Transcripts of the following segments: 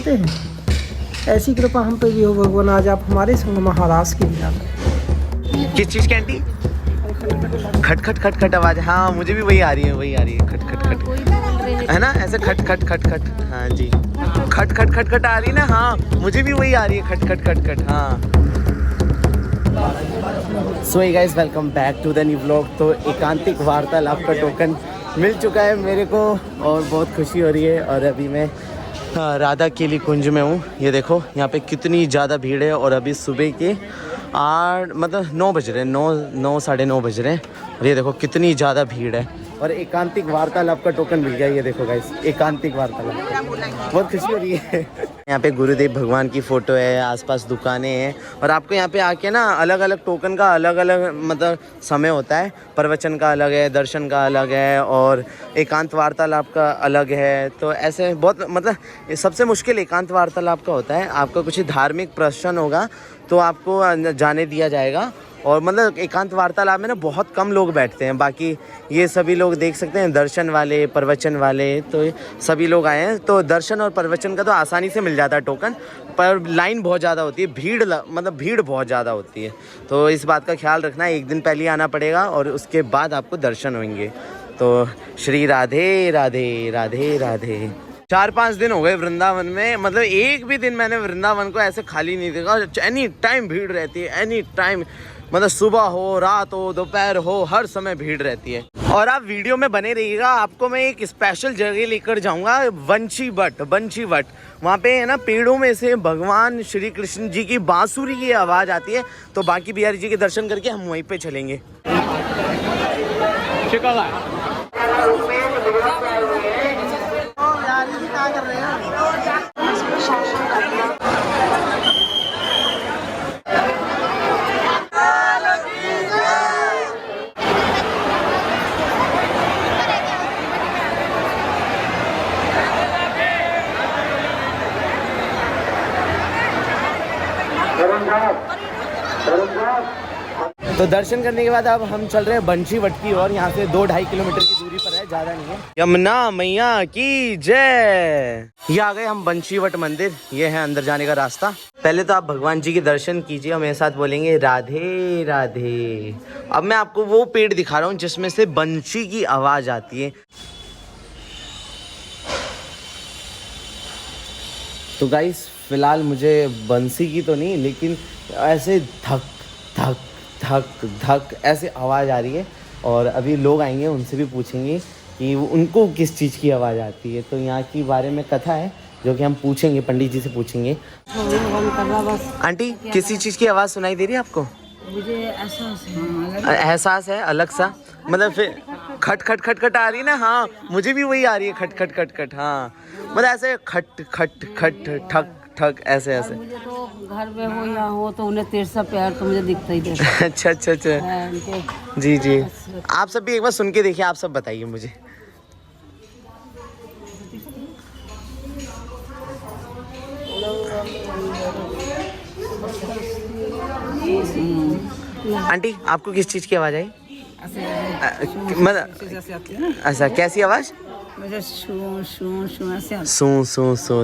करते हैं, ऐसी कृपा हम पे भी हो भगवान, आज आप हमारे संग महाराज की लीला करें। किस चीज़ की आंटी? खट खट खट खट आवाज़। हाँ मुझे भी वही आ रही है, वही आ रही है, खट खट खट, है ना ऐसे खट खट खट खट। हाँ जी, खट खट खट खट आ रही है ना। हाँ मुझे भी वही आ रही है, खट खट खट खट। हाँ so hey guys, welcome back to the new vlog. तो एकांतिक वार्तालाप का टोकन मिल चुका है मेरे को और बहुत खुशी हो रही है। और अभी मैं राधा केली कुंज में हूँ। ये देखो यहाँ पे कितनी ज़्यादा भीड़ है और अभी सुबह के 9 बज रहे हैं, 9 साढ़े 9 बज रहे हैं। और ये देखो कितनी ज़्यादा भीड़ है और एकांतिक वार्तालाप का टोकन मिल गया। ये देखो गाइस, एकांतिक वार्तालाप, बहुत खुशी हो रही है। यहाँ पे गुरुदेव भगवान की फ़ोटो है, आसपास दुकानें हैं और आपको यहाँ पे आके ना अलग अलग टोकन का अलग अलग समय होता है। प्रवचन का अलग है, दर्शन का अलग है और एकांत वार्तालाप का अलग है। तो ऐसे बहुत सबसे मुश्किल एकांत वार्तालाप का होता है। आपका कुछ धार्मिक प्रश्न होगा तो आपको जाने दिया जाएगा और एकांत वार्तालाप में ना बहुत कम लोग बैठते हैं। बाकी ये सभी लोग देख सकते हैं, दर्शन वाले, प्रवचन वाले, तो सभी लोग आए हैं। तो दर्शन और प्रवचन का तो आसानी से मिल जाता है टोकन, पर लाइन बहुत ज़्यादा होती है, भीड़ बहुत ज़्यादा होती है। तो इस बात का ख्याल रखना, एक दिन पहले आना पड़ेगा और उसके बाद आपको दर्शन होंगे। तो श्री राधे राधे राधे राधे। 4-5 दिन हो गए वृंदावन में, एक भी दिन मैंने वृंदावन को ऐसे खाली नहीं देखा। एनी टाइम भीड़ रहती है, एनी टाइम, सुबह हो, रात हो, दोपहर हो, हर समय भीड़ रहती है। और आप वीडियो में बने रहिएगा, आपको मैं एक स्पेशल जगह लेकर जाऊंगा, बंशी वट। वहाँ पे है ना, पेड़ों में से भगवान श्री कृष्ण जी की बांसुरी की आवाज़ आती है। तो बाकी बिहारी जी के दर्शन करके हम वहीं पे चलेंगे। तो दर्शन करने के बाद अब हम चल रहे हैं बंशी वट की ओर। यहाँ से 2-2.5 किलोमीटर की दूरी पर है, ज़्यादा नहीं है। यमुना मैया की जय। ये आ गए हम बंशी वट मंदिर, ये है अंदर जाने का रास्ता। पहले तो आप भगवान जी के दर्शन कीजिए, हम एक साथ बोलेंगे राधे राधे। अब मैं आपको वो पेड़ दिखा रहा हूँ जिसमें से बंशी की आवाज़ आती है। तो गाइस फिलहाल मुझे बंसी की तो नहीं, लेकिन ऐसे धक धक धक धक ऐसे आवाज़ आ रही है। और अभी लोग आएंगे, उनसे भी पूछेंगे कि उनको किस चीज़ की आवाज़ आती है। तो यहाँ की बारे में कथा है जो कि हम पूछेंगे, पंडित जी से पूछेंगे। आंटी, किसी चीज़ की आवाज़ सुनाई दे रही है आपको? मुझे एहसास है अलग सा, फिर खट खट खट खट आ रही है ना। हाँ मुझे भी वही आ रही है, खट खट खट खट। हाँ ऐसे खट खट खट ठक ठक ऐसे। मुझे तो घर में हो या हो तो उन्हें तिरछा पैर तो मुझे दिखता ही देता। अच्छा। जी आप सब भी एक बार सुन के देखिए, आप सब बताइए मुझे। आंटी, आपको किस चीज़ की आवाज़ आई? अच्छा, कैसी आवाज़? मुझे सू।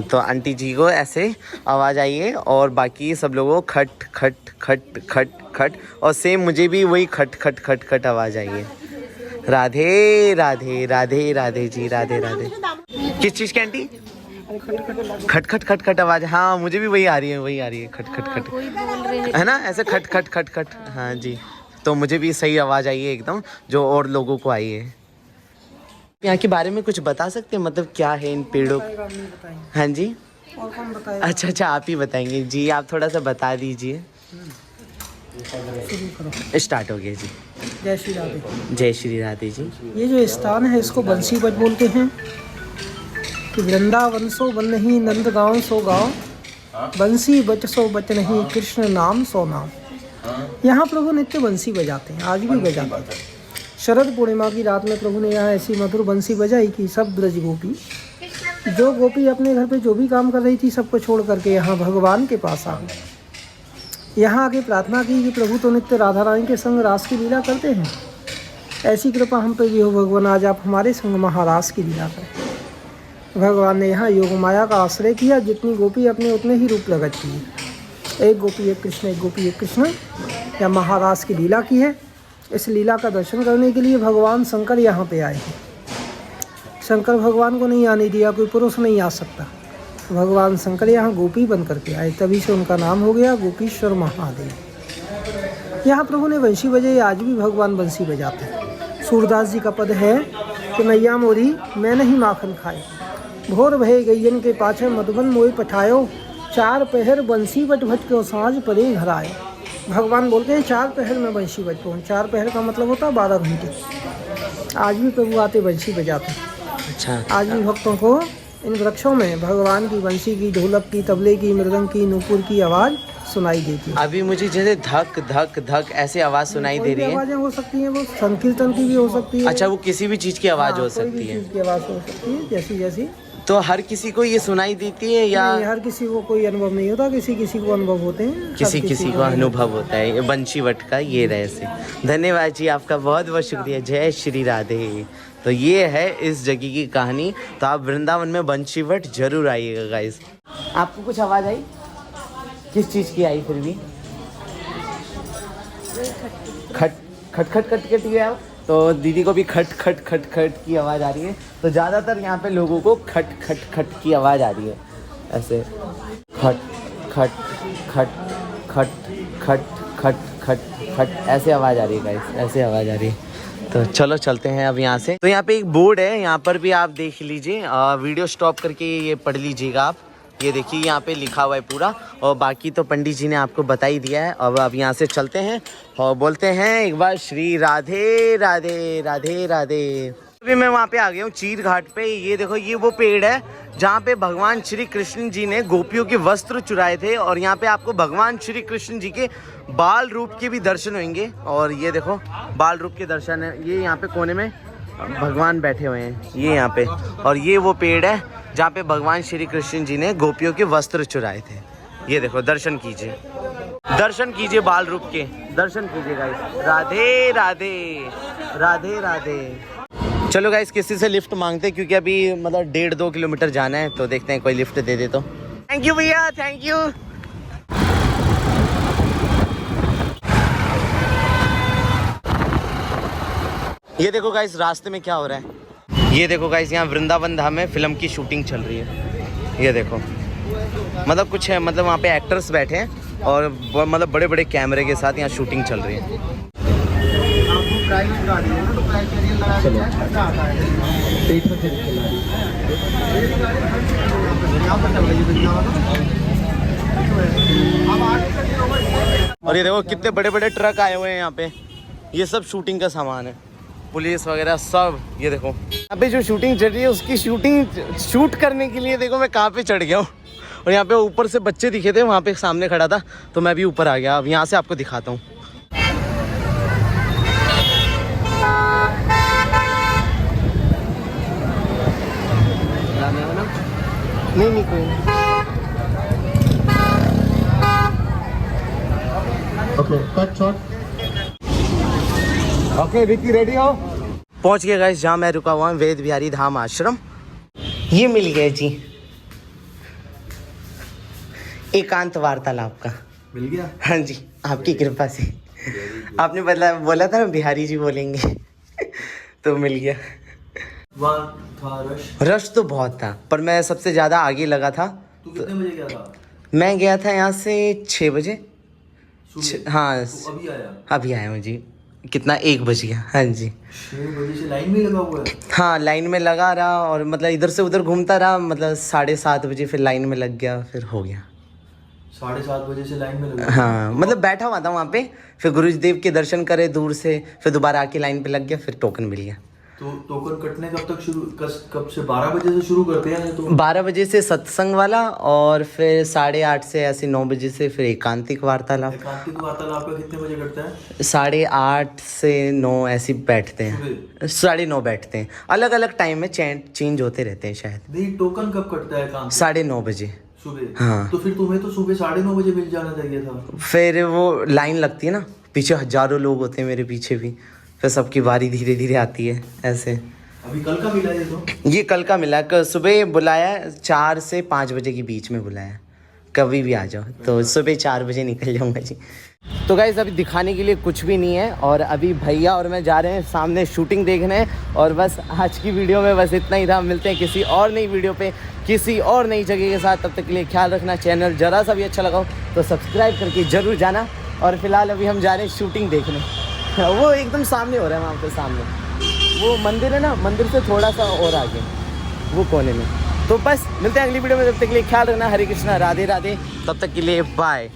तो आंटी जी को ऐसे आवाज़ आई है और बाकी सब लोगों को खट खट खट खट खट, और सेम मुझे भी वही खट खट खट खट आवाज़ आई है। राधे राधे राधे राधे जी, राधे राधे। किस चीज़ की आंटी? खट खट खट खट आवाज़। हाँ मुझे भी वही आ रही है, खट खट खट, है ना ऐसे खट खट खट खट। हाँ जी, तो मुझे भी सही आवाज़ आई है एकदम, जो और लोगों को आई है। यहाँ के बारे में कुछ बता सकते हैं, क्या है इन पेड़ों? हाँ जी, अच्छा आप ही बताएंगे जी, आप थोड़ा सा बता दीजिए। स्टार्ट हो गया जी। जय श्री राधे। जय श्री राधे जी। ये जो स्थान है इसको बंसी वट बोलते हैं। कि वृंदावन सो वन नहीं, नंद गाँव सो गाँव, बंसी बच सो बच नहीं, कृष्ण नाम सो नाम। यहाँ प्रभु नित्य बंसी बजाते हैं, आज भी बजाते हैं। शरद पूर्णिमा की रात में प्रभु ने यहाँ ऐसी मधुर बंसी बजाई कि सब ब्रज गोपी, जो गोपी अपने घर पे जो भी काम कर रही थी, सबको छोड़ करके यहाँ भगवान के पास आ गई। यहाँ आके प्रार्थना की कि प्रभु तो नित्य राधा रानी के संग रास की लीला करते हैं, ऐसी कृपा हम पे भी हो भगवान, आज आप हमारे संग महारास की लीला करें। भगवान ने यहाँ योग माया का आश्रय किया। जितनी गोपी अपने उतने ही रूप प्रकट किए। एक गोपी एक कृष्ण, एक गोपी एक कृष्ण, या महारास की लीला की है। इस लीला का दर्शन करने के लिए भगवान शंकर यहाँ पे आए हैं। शंकर भगवान को नहीं आने दिया, कोई पुरुष नहीं आ सकता। भगवान शंकर यहाँ गोपी बन करके आए, तभी से उनका नाम हो गया गोपीश्वर महादेव। यहाँ प्रभु ने बंसी बजाई, आज भी भगवान बंसी बजाते हैं। सूरदास जी का पद है कि मैया मोरी मैं नहीं माखन खाए, भोर भय गैयन के पाछे मधुबन मोई पठायो, 4 पहर बंसी बट भटके साँझ परे घर आए। भगवान बोलते हैं 4 पहर में बंसी बजता हूँ। 4 पहर का मतलब होता है 12 घंटे। आज भी प्रभु आते बंसी बजाते हैं। अच्छा, आज भी भक्तों को इन वृक्षों में भगवान की बंसी की, ढोलक की, तबले की, मृदंग की, नूपुर की आवाज़ सुनाई देती है। अभी मुझे जैसे धक धक धक ऐसे आवाज सुनाई दे रही है। आवाज़ें हो सकती हैं, वो संकीर्तन की भी हो सकती है। अच्छा, वो किसी भी चीज की आवाज हो कोई सकती भी है। चीज़ की आवाज़ हो सकती है, जैसी जैसी। तो हर किसी को ये सुनाई देती है या नहीं, हर किसी को कोई अनुभव नहीं होता, किसी किसी को अनुभव होते हैं। किसी हर किसी को अनुभव होता है? ये बंशीवट का ये रहस्य। धन्यवाद जी, आपका बहुत बहुत शुक्रिया। जय श्री राधे। तो ये है इस जगह की कहानी। तो आप वृंदावन में बंशीवट जरूर आइएगा गाइस। आपको कुछ आवाज आई? किस चीज की आई? फिर भी खट खट खट खट खट की आवाज। तो दीदी को भी खट खट खट खट की आवाज़ आ रही है। तो ज़्यादातर यहाँ पे लोगों को खट खट खट की आवाज़ आ रही है, ऐसे खट खट खट खट खट खट खट खट ऐसे आवाज़ आ रही है गाइस, ऐसे आवाज़ आ रही है। तो चलो चलते हैं अब यहाँ से। तो यहाँ पे एक बोर्ड है, यहाँ पर भी आप देख लीजिए। वीडियो स्टॉप करके ये पढ़ लीजिएगा आप। ये देखिए यहाँ पे लिखा हुआ है पूरा, और बाकी तो पंडित जी ने आपको बता ही दिया है। अब यहाँ से चलते हैं और बोलते हैं एक बार श्री राधे राधे राधे राधे। अभी मैं वहाँ पे आ गया हूँ चीर घाट पे। ये देखो, ये वो पेड़ है जहाँ पे भगवान श्री कृष्ण जी ने गोपियों के वस्त्र चुराए थे, और यहाँ पे आपको भगवान श्री कृष्ण जी के बाल रूप के भी दर्शन होंगे। और ये देखो बाल रूप के दर्शन है, ये यहाँ पे कोने में भगवान बैठे हुए हैं, ये यहाँ पे। और ये वो पेड़ है जहाँ पे भगवान श्री कृष्ण जी ने गोपियों के वस्त्र चुराए थे। ये देखो, दर्शन कीजिए, दर्शन कीजिए, बाल रूप के दर्शन कीजिए गाइस। राधे राधे राधे राधे। चलो गाइस, किसी से लिफ्ट मांगते हैं क्योंकि अभी मतलब 1.5-2 किलोमीटर जाना है। तो देखते हैं कोई लिफ्ट दे दे तो। थैंक यू भैया, थैंक यू। ये देखो गाइस रास्ते में क्या हो रहा है। ये देखो गाइस, यहाँ वृंदावन धाम में फिल्म की शूटिंग चल रही है। ये देखो, मतलब कुछ है, मतलब वहाँ पे एक्टर्स बैठे हैं और मतलब बड़े बड़े कैमरे के साथ यहाँ शूटिंग चल रही है। और ये देखो कितने बड़े बड़े ट्रक आए हुए हैं यहाँ पे। ये सब शूटिंग का सामान है, पुलिस वगैरह सब। ये देखो यहाँ पे जो शूटिंग चल रही है, उसकी शूटिंग शूट करने के लिए देखो मैं कहाँ पे चढ़ गया हूँ। और यहाँ पे ऊपर से बच्चे दिखे थे, वहाँ पे सामने खड़ा था, तो मैं भी ऊपर आ गया। अब यहाँ से आपको दिखाता हूँ। नहीं कोई। Okay, cut shot. Okay Vicky, ready हो? पहुंच गए गाइस जहाँ मैं रुका हुआ हूँ, वेद बिहारी धाम आश्रम। ये मिल गया जी, एकांत वार्तालाप का मिल गया। हाँ जी, आपकी कृपा से। आपने बोला था ना बिहारी जी बोलेंगे तो मिल गया। रश तो बहुत था, पर मैं सबसे ज्यादा आगे लगा था। तू कितने बजे गया था? मैं गया था यहाँ से 6 बजे। हाँ, तू अभी आया हूँ जी। कितना 1 बज गया। हाँ जी, 6 बजे से लाइन में लगा हुआ है। हाँ लाइन में लगा रहा, और मतलब इधर से उधर घूमता रहा। मतलब 7:30 बजे फिर लाइन में लग गया, फिर हो गया। 7:30 बजे से लाइन में लगा। हाँ, मतलब बैठा हुआ था वहाँ पे, फिर गुरुदेव के दर्शन करे दूर से, फिर दोबारा आके लाइन पे लग गया, फिर टोकन मिल गया। तो टोकन कटने कब से 12 बजे से शुरू करते हैं? तो 12 बजे से सत्संग वाला, और फिर 8:30 से ऐसे 9 बजे से फिर एकांतिक वार्तालाप। एकांतिक वार्तालाप का कितने बजे करता है? 8:30 से 9 ऐसे बैठते हैं। 9:30 बैठते हैं, अलग अलग टाइम में चेंज होते रहते हैं शायद। नहीं, टोकन कब कटता है एकांतिक? 9:30 बजे सुबह। हाँ। तो फिर तुम्हें तो सुबह 9:30 बजे मिल जाना चाहिए था। फिर वो लाइन लगती है ना, पीछे हजारों लोग होते हैं मेरे पीछे भी, फिर सबकी बारी धीरे धीरे आती है ऐसे। अभी कल का मिला ये तो? ये कल का मिला, सुबह बुलाया 4 से 5 बजे के बीच में बुलाया, कभी भी आ जाओ। तो सुबह 4 बजे निकल जाऊंगा जी। तो गाइस अभी दिखाने के लिए कुछ भी नहीं है, और अभी भैया और मैं जा रहे हैं सामने शूटिंग देखने। और बस आज की वीडियो में बस इतना ही था। मिलते हैं किसी और नई वीडियो पे किसी और नई जगह के साथ। तब तक के लिए ख्याल रखना। चैनल ज़रा सा भी अच्छा लगा हो तो सब्सक्राइब करके ज़रूर जाना। और फिलहाल अभी हम जा रहे हैं शूटिंग देखने। वो एकदम सामने हो रहा है, वहाँ पे सामने वो मंदिर है ना, मंदिर से थोड़ा सा और आगे वो कोने में। तो बस मिलते हैं अगली वीडियो में। तब तक के लिए ख्याल रखना। हरे कृष्णा, राधे राधे। तब तक के लिए bye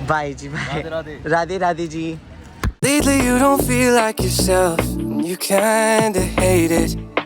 bye ji, bye. Radhe Radhe ji. Lately you don't feel like yourself, and you kinda hate it.